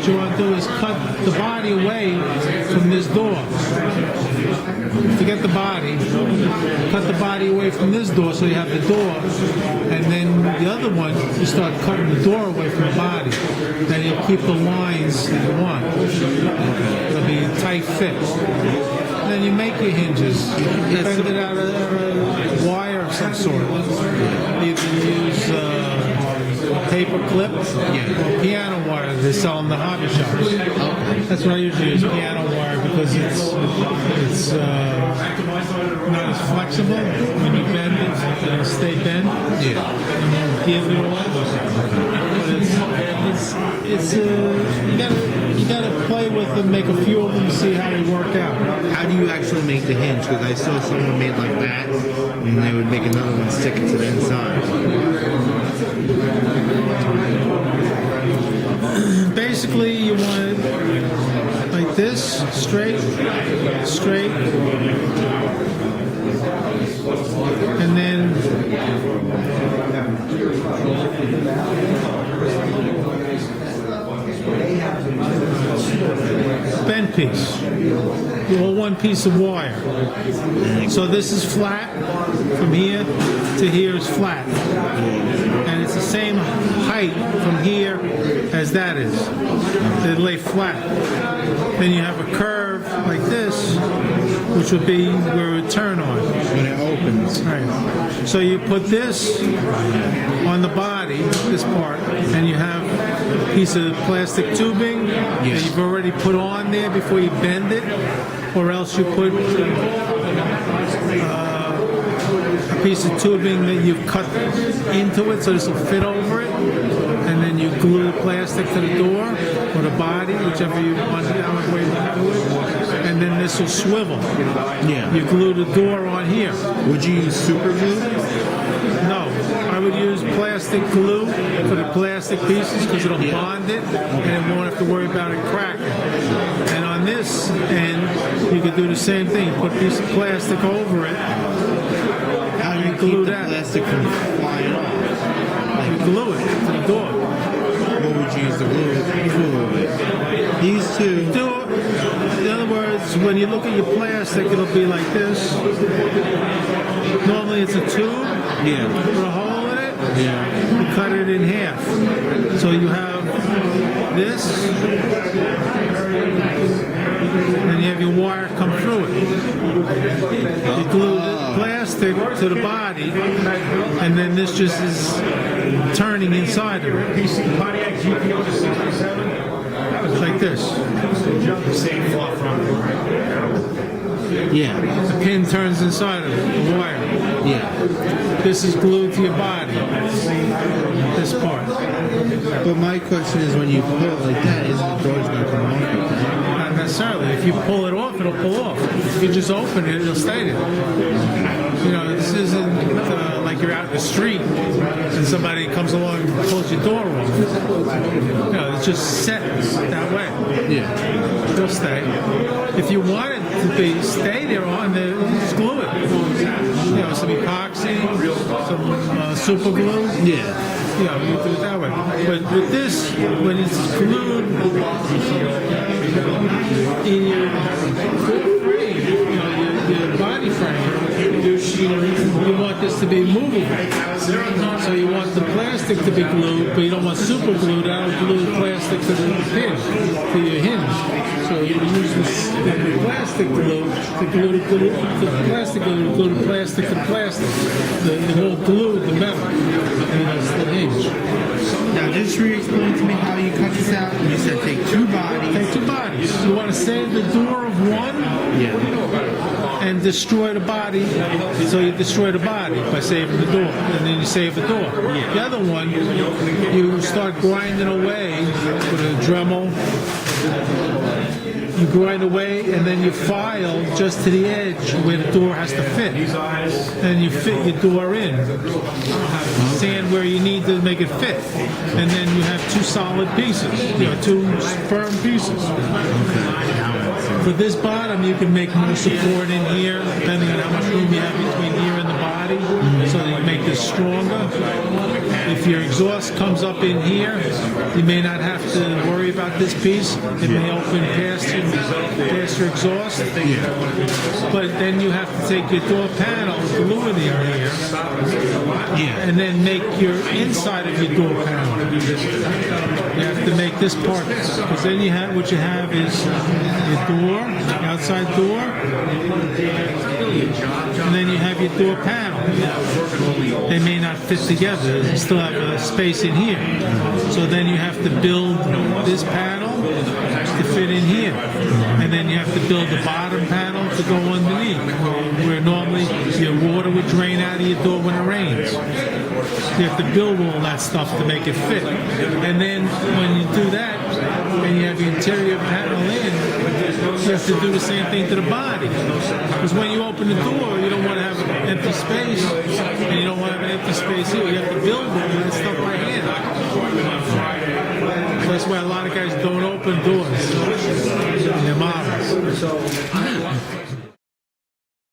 what you want to do is cut the body away from this door. Forget the body. Cut the body away from this door so you have the door. And then the other one, you start cutting the door away from the body. Then you'll keep the lines that you want. It'll be a tight fit. Then you make your hinges. You bend it out of wire of some sort. You can use paper clip or piano wire they sell in the hobby shops. That's what I usually use, piano wire, because it's not as flexible. When you bend it, it'll stay bent. And then give it away. But you gotta play with them, make a few of them, see how they work out. How do you actually make the hinge? Because I saw someone made like that, and they would make another one stick it to the inside. Basically, you want it like this, straight, and then bent piece. Or one piece of wire. So this is flat. From here to here is flat. And it's the same height from here as that is. They lay flat. Then you have a curve like this, which would be where it would turn on. When it opens. Right. So you put this on the body, this part, and you have a piece of plastic tubing that you've already put on there before you bend it, or else you put a piece of tubing that you've cut into it so this will fit over it, and then you glue the plastic to the door or the body, whichever you want, however way you want to do it, and then this will swivel. You glue the door on here. Would you use super glue? No, I would use plastic glue for the plastic pieces because it'll bond it and it won't have to worry about it cracking. And on this end, you could do the same thing. Put a piece of plastic over it. How do you glue keep the that plastic from flying off? You glue it to the door. What would you use the glue with? These two. In other words, when you look at your plastic, it'll be like this. Normally it's a tube. Put a hole in it. You cut it in half. So you have this. And you have your wire come through it. You glue the plastic to the body, and then this just is turning inside of it. It's like this. The pin turns inside of it, the wire. This is glued to your body. This part. But my question is, when you pull it like that, isn't the door's going to come off? Not necessarily. If you pull it off, it'll pull off. If you just open it, it'll stay there. You know, this isn't like you're out in the street and somebody comes along and pulls your door off. You know, it's just set that way. It'll stay. If you want it to stay there on there, just glue it. You know, some epoxy, some super glue. You know, you do it that way. But with this, when it's glued in your frame, you know, your body frame, you want this to be movable. So you want the plastic to be glued, but you don't want super glue. That'll glue the plastic to the pin, to your hinge. So you use this plastic glue to glue the plastic glue to glue the plastic to the plastic. It won't glue the metal, and that's the hinge. Now, just re-explain to me how you cut this out. You said take two bodies. Take two bodies. You want to save the door of one and destroy the body. So you destroy the body by saving the door, and then you save the door. The other one, you start grinding away with a Dremel. You grind away, and then you file just to the edge where the door has to fit. And you fit your door in. Sand where you need to make it fit. And then you have two solid pieces, you know, two firm pieces. For this bottom, you can make more support in here, depending on how much room you have between here and the body, so that you make this stronger. If your exhaust comes up in here, you may not have to worry about this piece. It may open past your exhaust. But then you have to take your door panel, glue it in here, and then make your inside of your door panel. You have to make this part, because then you have what you have is your door, outside door, and then you have your door panel. They may not fit together. You still have a space in here. So then you have to build this panel to fit in here. And then you have to build the bottom panel to go underneath, where normally your water would drain out of your door when it rains. You have to build all that stuff to make it fit. And then when you do that, and you have your interior panel in, you have to do the same thing to the body. Because when you open the door, you don't want to have an empty space, and you don't want to have an empty space here. You have to build all that stuff by hand. So that's why a lot of guys don't open doors in their models.